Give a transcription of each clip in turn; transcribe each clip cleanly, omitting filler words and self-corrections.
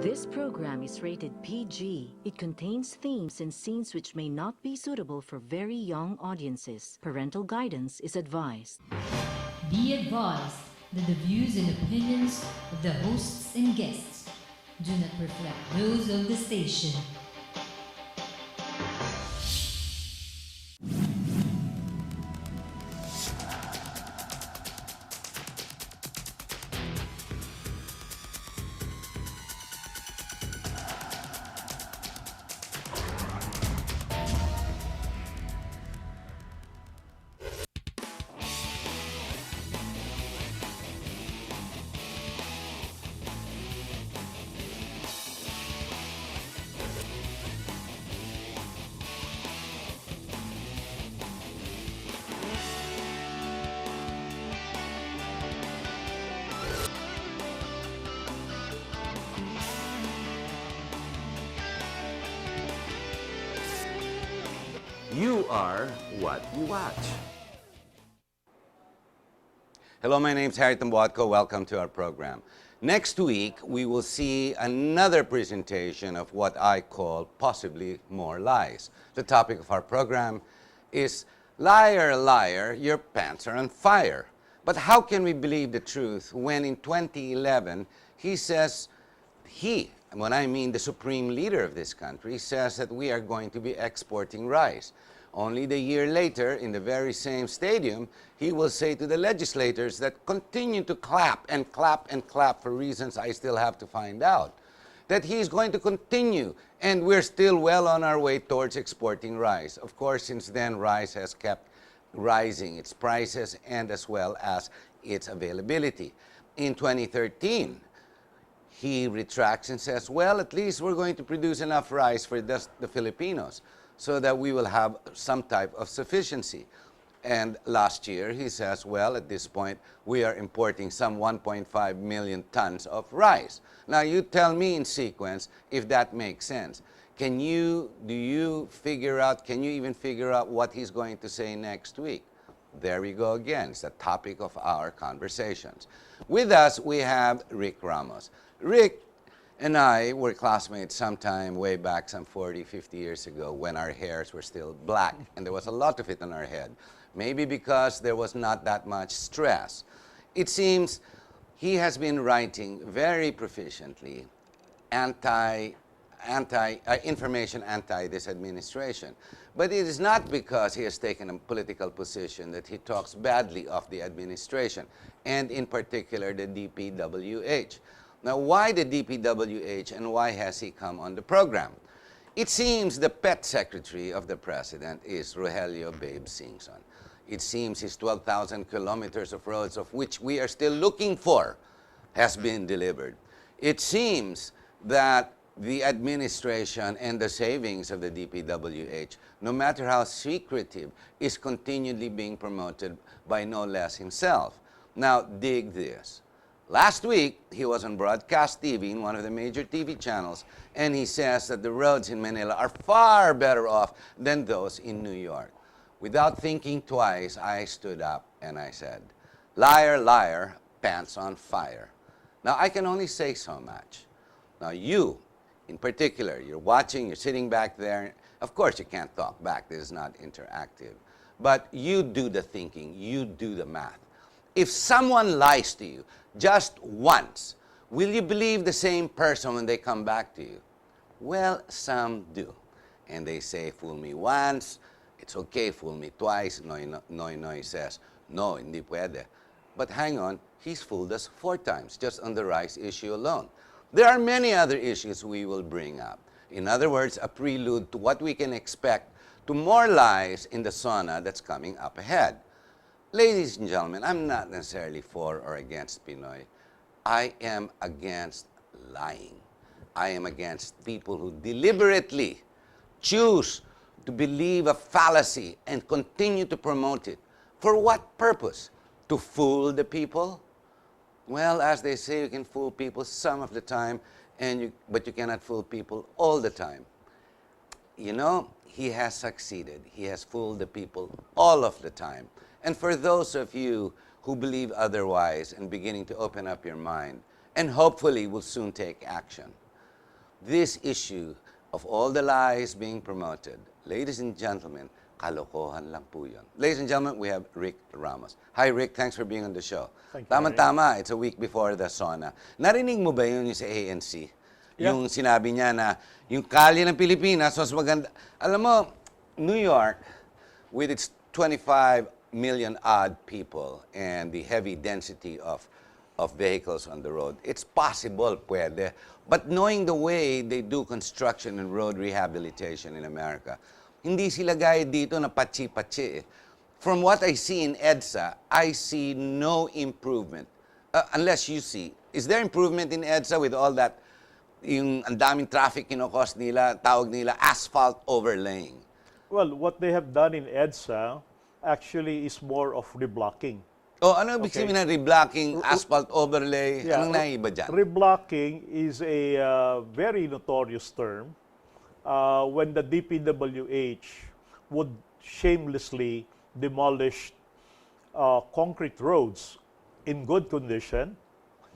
This program is rated PG. It contains themes and scenes which may not be suitable for very young audiences. Parental guidance is advised. Be advised that the views and opinions of the hosts and guests do not reflect those of the station. You are what you watch. Hello, my name is Harry Tambuatco. Welcome to our program. Next week, we will see another presentation of what I call possibly more lies. The topic of our program is Liar, Liar, Your Pants Are on Fire. But how can we believe the truth when in 2011 he says, and when I mean the supreme leader of this country, says that we are going to be exporting rice. Only the year later, in the very same stadium, he will say to the legislators that continue to clap and clap and clap for reasons I still have to find out, that he's going to continue, and we're still well on our way towards exporting rice. Of course, since then, rice has kept rising, its prices and as well as its availability. In 2013, he retracts and says, well, at least we're going to produce enough rice for the Filipinos so that we will have some type of sufficiency. And last year, he says, well, at this point, we are importing some 1.5 million tons of rice. Now, you tell me in sequence if that makes sense. Can you even figure out what he's going to say next week? There we go again. It's the topic of our conversations. With us, we have Rick Ramos. Rick and I were classmates sometime way back, some 40, 50 years ago, when our hairs were still black, and there was a lot of it on our head. Maybe because there was not that much stress. It seems he has been writing very proficiently information anti this administration. But it is not because he has taken a political position that he talks badly of the administration, and in particular the DPWH. Now, why the DPWH and why has he come on the program? It seems the pet secretary of the president is Rogelio Babe Singson. It seems his 12,000 kilometers of roads, of which we are still looking for, has been delivered. It seems that the administration and the savings of the DPWH, no matter how secretive, is continually being promoted by no less himself. Now, dig this. Last week, he was on broadcast TV in one of the major TV channels, and he says that the roads in Manila are far better off than those in New York. Without thinking twice, I stood up and I said, liar, liar, pants on fire. Now, I can only say so much. Now, you, in particular, you're watching, you're sitting back there. Of course, you can't talk back. This is not interactive. But you do the thinking. You do the math. If someone lies to you just once, will you believe the same person when they come back to you? Well, some do. And they say, fool me once, it's okay, fool me twice. Noy says, no, hindi puede. But hang on, he's fooled us 4 times, just on the rice issue alone. There are many other issues we will bring up. In other words, a prelude to what we can expect to more lies in the sauna that's coming up ahead. Ladies and gentlemen, I'm not necessarily for or against Pinoy. I am against lying. I am against people who deliberately choose to believe a fallacy and continue to promote it. For what purpose? To fool the people? Well, as they say, you can fool people some of the time, but you cannot fool people all the time. You know, he has succeeded. He has fooled the people all of the time. And for those of you who believe otherwise and beginning to open up your mind, and hopefully will soon take action, this issue of all the lies being promoted, ladies and gentlemen, kalokohan lang po yun. Ladies and gentlemen, we have Rick Ramos. Hi Rick, thanks for being on the show. Thank you, Tama-tama, it's a week before the SONA. Narinig mo ba yun yung sa ANC? Yeah. Yung sinabi niya na yung kalye ng Pilipinas, mas maganda. Alam mo, New York, with its 25 million odd people and the heavy density of vehicles on the road, it's possible, pwede. But knowing the way they do construction and road rehabilitation in America, hindi sila gaya dito na patsi-patsi eh. From what I see in EDSA, I see no improvement. Unless you see. Is there improvement in EDSA with all that, yung ang daming traffic kinokos nila, tawag nila asphalt overlaying? Well, what they have done in EDSA actually is more of reblocking. O ano ibig sabihin ng reblocking, asphalt overlay? Yeah, Anong naiiba dyan? Reblocking is a very notorious term when the DPWH would shamelessly demolish concrete roads in good condition.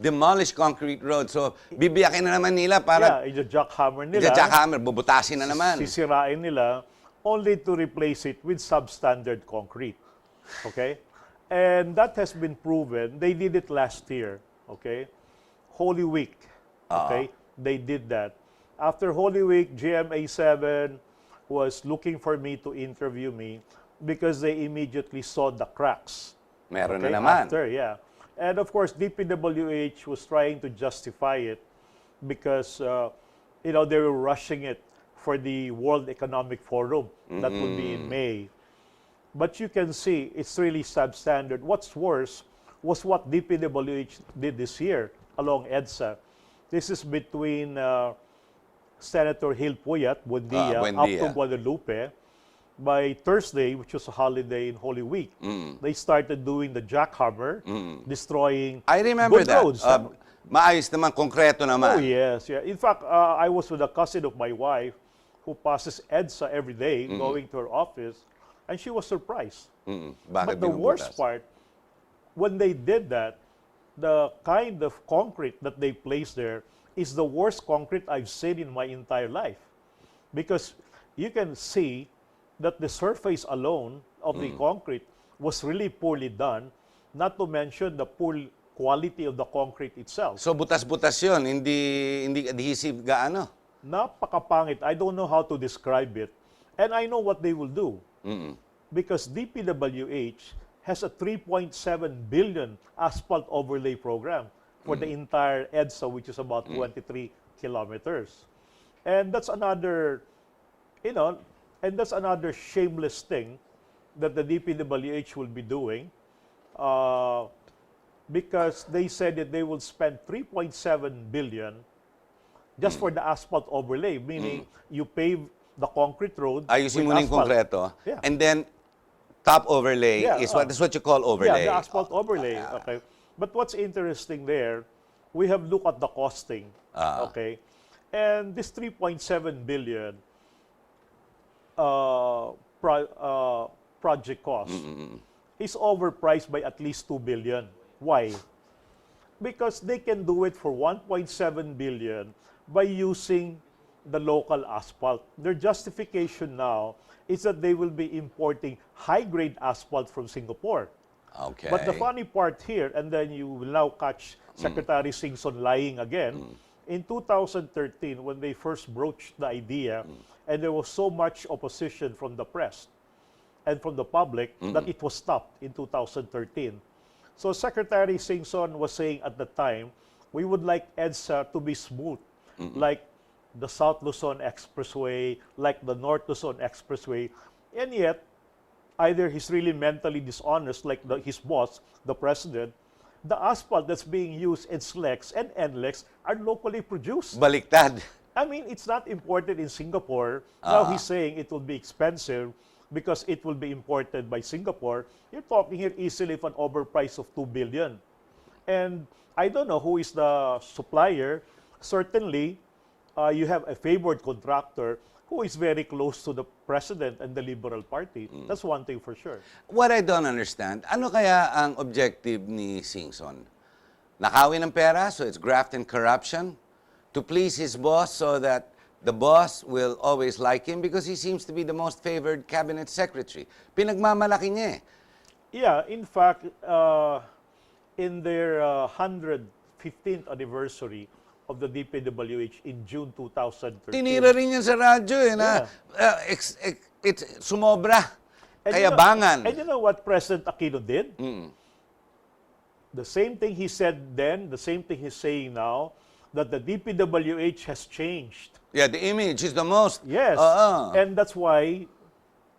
Demolish concrete roads. So, bibiyakin na naman nila para Yeah, i-jackhammer nila. jackhammer, bubutasin na naman. Sisirain nila only to replace it with substandard concrete. Okay? And that has been proven. They did it last year. Okay? Holy Week. Okay? They did that. After Holy Week, GMA7 was looking for me to interview me because they immediately saw the cracks. Meron Okay, na naman. After, yeah. And of course, DPWH was trying to justify it because, they were rushing it for the World Economic Forum that would be in May. But you can see it's really substandard. What's worse was what DPWH did this year along EDSA. This is between Senator Gil Puyat, Buendia, up to Guadalupe. By Thursday, which was a holiday in Holy Week, they started doing the jackhammer, destroying I remember good that. roads. Maayos naman, konkreto naman. Oh, yes. Yeah. In fact, I was with a cousin of my wife who passes EDSA every day, going to her office, and she was surprised. Bakit But the worst binubutas? part, when they did that, the kind of concrete that they placed there is the worst concrete I've seen in my entire life. Because you can see that the surface alone of the concrete was really poorly done, not to mention the poor quality of the concrete itself. So, butas-butas yun, hindi adhesive gaano. Napakapangit. I don't know how to describe it. And I know what they will do. Because DPWH has a 3.7 billion asphalt overlay program for the entire EDSA, which is about 23 kilometers. And that's another, and that's another shameless thing that the DPWH will be doing because they said that they will spend 3.7 billion just for the asphalt overlay, meaning you pave the concrete road Ayusin with mo yung asphalt. konkreto. Yeah. And then, top overlay Yeah, that's what you call overlay. Yeah, the asphalt overlay. Okay. But what's interesting there, we have looked at the costing. Okay. And this 3.7 billion project cost is overpriced by at least 2 billion. Why? Because they can do it for 1.7 billion by using the local asphalt. Their justification now is that they will be importing high-grade asphalt from Singapore. Okay. But the funny part here, and then you will now catch Secretary Singson lying again, in 2013, when they first broached the idea, and there was so much opposition from the press and from the public that it was stopped in 2013. So Secretary Singson was saying at the time, we would like EDSA to be smooth, like the South Luzon Expressway, like the North Luzon Expressway, and yet, either he's really mentally dishonest, like his boss, the president, the asphalt that's being used in SLEX and NLEX are locally produced. Baliktad. I mean, it's not imported in Singapore. Now he's saying it will be expensive because it will be imported by Singapore. You're talking here easily of an overprice of 2 billion. And I don't know who is the supplier. Certainly, you have a favored contractor who is very close to the president and the Liberal Party. That's one thing for sure. What I don't understand, ano kaya ang objective ni Singson? Nakawin ng pera, so it's graft and corruption? to please his boss so that the boss will always like him because he seems to be the most favored cabinet secretary. Pinagmamalaki niya eh. Yeah, in fact, in their 115th anniversary of the DPWH in June 2013. Tinira rin yan sa radyo eh, na sumobra. Kayabangan. And you know what President Aquino did? The same thing he said then, the same thing he's saying now, that the DPWH has changed. Yeah, the image is the most. Yes. And that's why,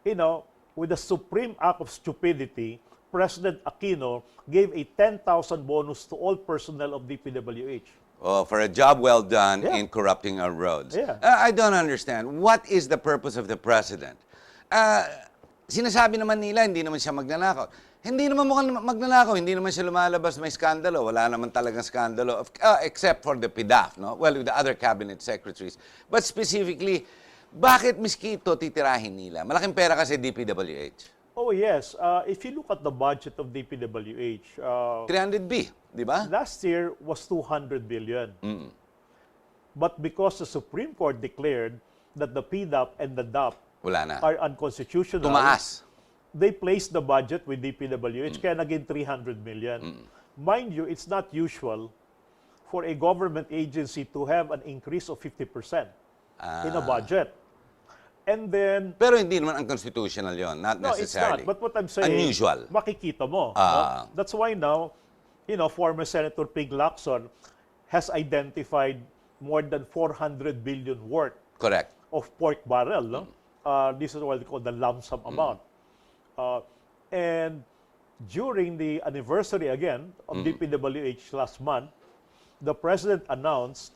with the supreme act of stupidity, President Aquino gave a 10,000 bonus to all personnel of DPWH. Oh, for a job well done Yeah. in corrupting our roads. Yeah. I don't understand. What is the purpose of the president? Sinasabi naman nila, hindi naman siya magnanakaw. Hindi naman mukhang magnanakaw, hindi naman siya lumalabas may skandalo. Wala naman talagang skandalo, except for the PDAF, no? Well, with the other cabinet secretaries. But specifically, bakit miskito titirahin nila? Malaking pera kasi DPWH. Oh, yes. If you look at the budget of DPWH, 300B, di ba? last year was 200 billion. But because the Supreme Court declared that the PDAP and the DAP Wala na. are unconstitutional, Tumaas. they placed the budget with DPWH, kaya naging 300 million. Mind you, it's not usual for a government agency to have an increase of 50% in a budget. And then, Pero hindi naman unconstitutional yon, not no, it's necessarily. not. But what I'm saying, Unusual. makikita mo. No? That's why now, former Senator Ping Lacson has identified more than 400 billion worth Correct. of pork barrel. No? This is what they call the lump sum amount. And during the anniversary again of DPWH last month, the President announced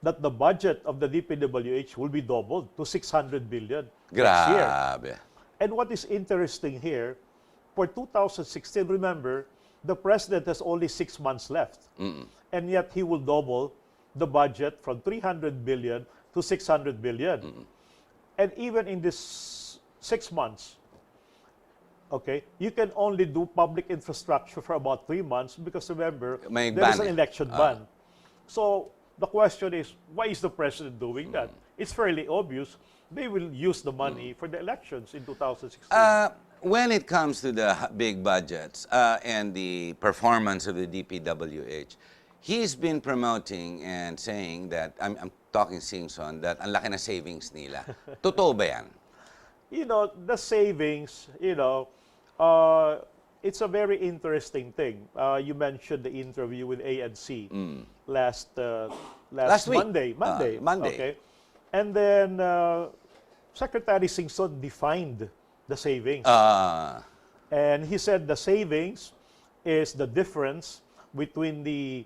that the budget of the DPWH will be doubled to 600 billion next year. Grabe. And what is interesting here, for 2016, remember, the President has only 6 months left. And yet he will double the budget from 300 billion to 600 billion. And even in this 6 months, okay, you can only do public infrastructure for about 3 months because remember, May there is ban an eh. election ban. So the question is, why is the President doing that? It's fairly obvious. They will use the money for the elections in 2016. When it comes to the big budgets and the performance of the DPWH, he's been promoting and saying that, I'm talking Simpson, that ang laki na savings nila. Totoo ba yan? The savings, it's a very interesting thing. You mentioned the interview with ANC last week. Monday. Monday. Okay. And then Secretary Singson defined the savings. And he said the savings is the difference between the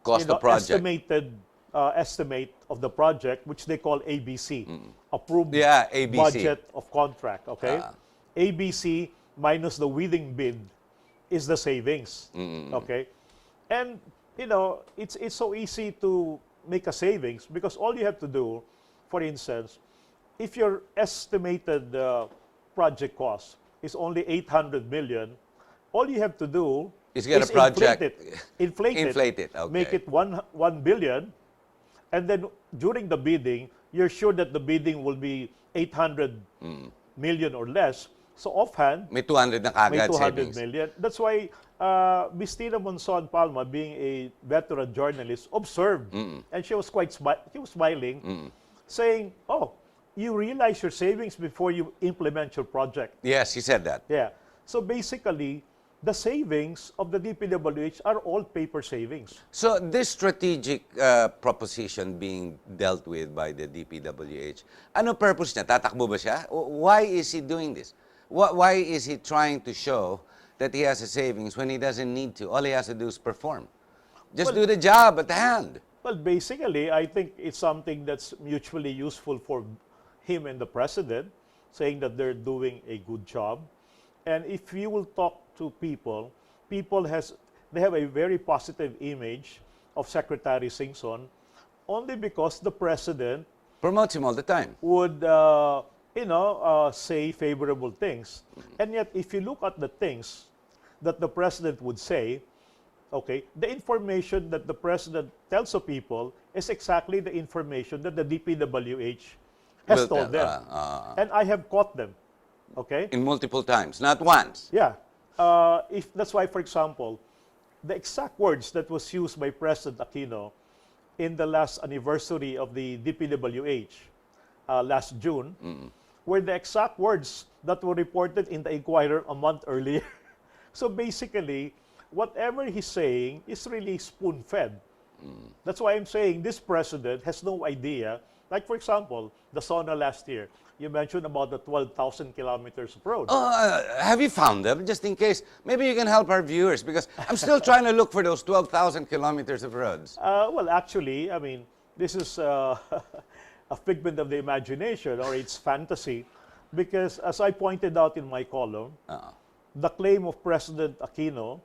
Cost of project. estimated estimate of the project, which they call ABC, approved Yeah, ABC. budget of contract. Okay, ABC minus the winning bid is the savings. Okay, and it's so easy to make a savings because all you have to do, for instance, if your estimated project cost is only 800 million, all you have to do Is get a project. Inflate it. Okay. Make it 1 billion. And then during the bidding, you're sure that the bidding will be 800 million or less. So offhand, May 200 na may kagad 200 savings. million. That's why Miss Tina Monson Palma, being a veteran journalist, observed. And she was smiling, saying, oh, you realize your savings before you implement your project. Yes, he said that. Yeah. So basically, the savings of the DPWH are all paper savings. So this strategic proposition being dealt with by the DPWH, ano purpose niya? Tatakbo ba siya? Why is he doing this? Why is he trying to show that he has a savings when he doesn't need to? All he has to do is perform. Just do the job at hand. Well, basically, I think it's something that's mutually useful for him and the president, saying that they're doing a good job. And if you will talk to people they have a very positive image of Secretary Singson only because the president Promotes him all the time. would say favorable things. And yet, if you look at the things that the president would say, okay, the information that the president tells the people is exactly the information that the DPWH has Will told tell, them. And I have caught them. Okay? in multiple times, not once. Yeah. If that's why, for example, the exact words that was used by President Aquino in the last anniversary of the DPWH last June were the exact words that were reported in the Inquirer a month earlier. So basically, whatever he's saying is really spoon-fed. That's why I'm saying this president has no idea. Like, for example, the SONA last year. You mentioned about the 12,000 kilometers of road. Have you found them, just in case? Maybe you can help our viewers, because I'm still trying to look for those 12,000 kilometers of roads. Well, actually, I mean, this is a figment of the imagination, or it's fantasy, because as I pointed out in my column, the claim of President Aquino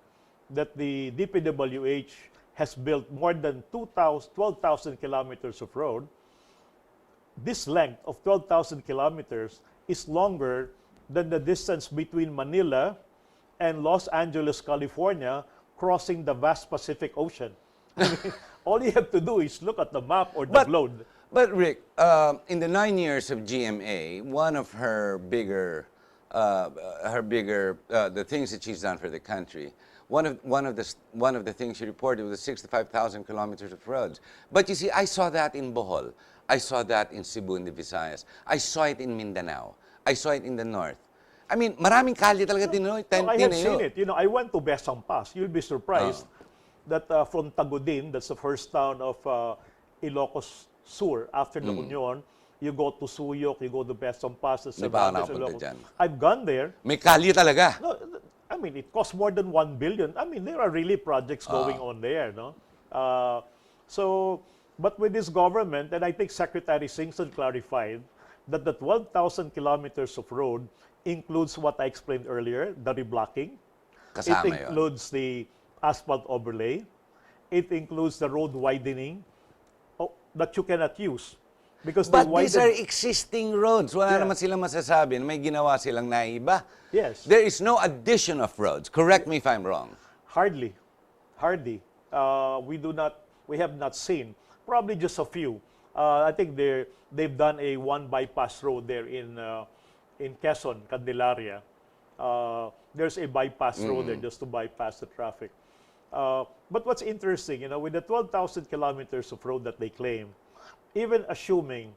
that the DPWH has built more than 12,000 kilometers of road, this length of 12,000 kilometers is longer than the distance between Manila and Los Angeles, California, crossing the vast Pacific Ocean. I mean, all you have to do is look at the map or the globe. But Rick, in the 9 years of GMA, one of her bigger, the things that she's done for the country, one of the things she reported was 65,000 kilometers of roads. But you see, I saw that in Bohol. I saw that in Cebu and the Visayas. I saw it in Mindanao. I saw it in the north. I mean, maraming kalye talaga No, I have seen it. You know, I went to Besang Pass. You'll be surprised that from Tagudin, that's the first town of Ilocos Sur, after La Union, you go to Suyok, you go to Besang Pass, the Ilocos. I've gone there. May kalye talaga. No, I mean, it costs more than 1 billion. I mean, there are really projects going on there, no? But with this government, and I think Secretary Singson clarified that the 12,000 kilometers of road includes what I explained earlier, the reblocking. Kasama It includes the asphalt overlay. It includes the road widening that you cannot use. Because But these are existing roads. Wala naman silang masasabi na may ginawa silang naiba. Yes. There is no addition of roads. Correct me if I'm wrong. Hardly. We have not seen. Probably just a few. I think they've done a one bypass road there in Quezon, Candelaria. There's a bypass road there just to bypass the traffic. But what's interesting, you know, with the 12,000 kilometers of road that they claim, even assuming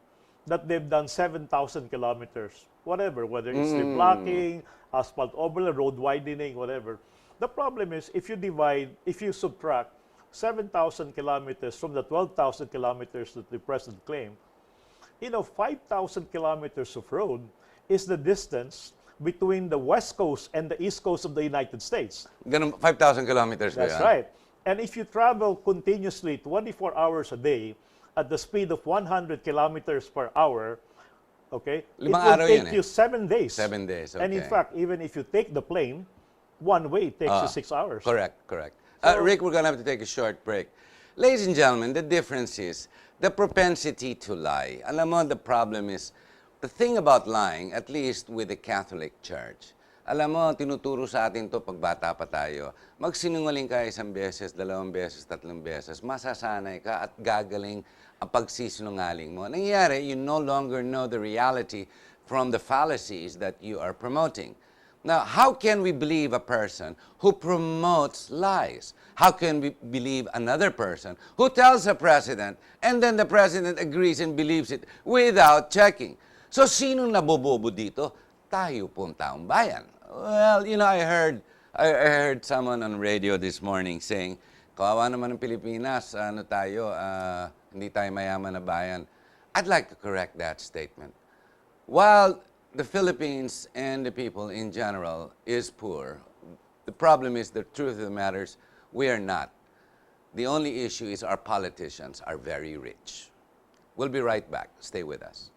that they've done 7,000 kilometers, whatever, whether it's the blocking, asphalt overlay, road widening, whatever. The problem is if you subtract 7,000 kilometers from the 12,000 kilometers that the president claimed, you know, 5,000 kilometers of road is the distance between the west coast and the east coast of the United States. Ganun, 5,000 kilometers. That's right. And if you travel continuously 24 hours a day at the speed of 100 kilometers per hour, okay, it will take you 7 days. 7 days, okay. And in fact, even if you take the plane, one way it takes you 6 hours. Correct. Rick, we're going to have to take a short break. Ladies and gentlemen, the difference is the propensity to lie. Alam mo, the problem is, the thing about lying, at least with the Catholic Church, alam mo, tinuturo sa atin to pag bata pa tayo. Magsinungaling ka 1 beses, 2 beses, 3 beses, masasanay ka at gagaling ang pagsisinungaling mo. Nangyayari, you no longer know the reality from the fallacies that you are promoting. Now, how can we believe a person who promotes lies? How can we believe another person who tells the president and then the president agrees and believes it without checking? So, sinong nabobobo dito? Tayo pong taong bayan. Well, you know, I heard someone on radio this morning saying, kawawa naman ng Pilipinas, hindi tayo mayaman na bayan. I'd like to correct that statement. While the Philippines and the people in general is poor, the problem is, the truth of the matter is, we are not. The only issue is our politicians are very rich. We'll be right back. Stay with us.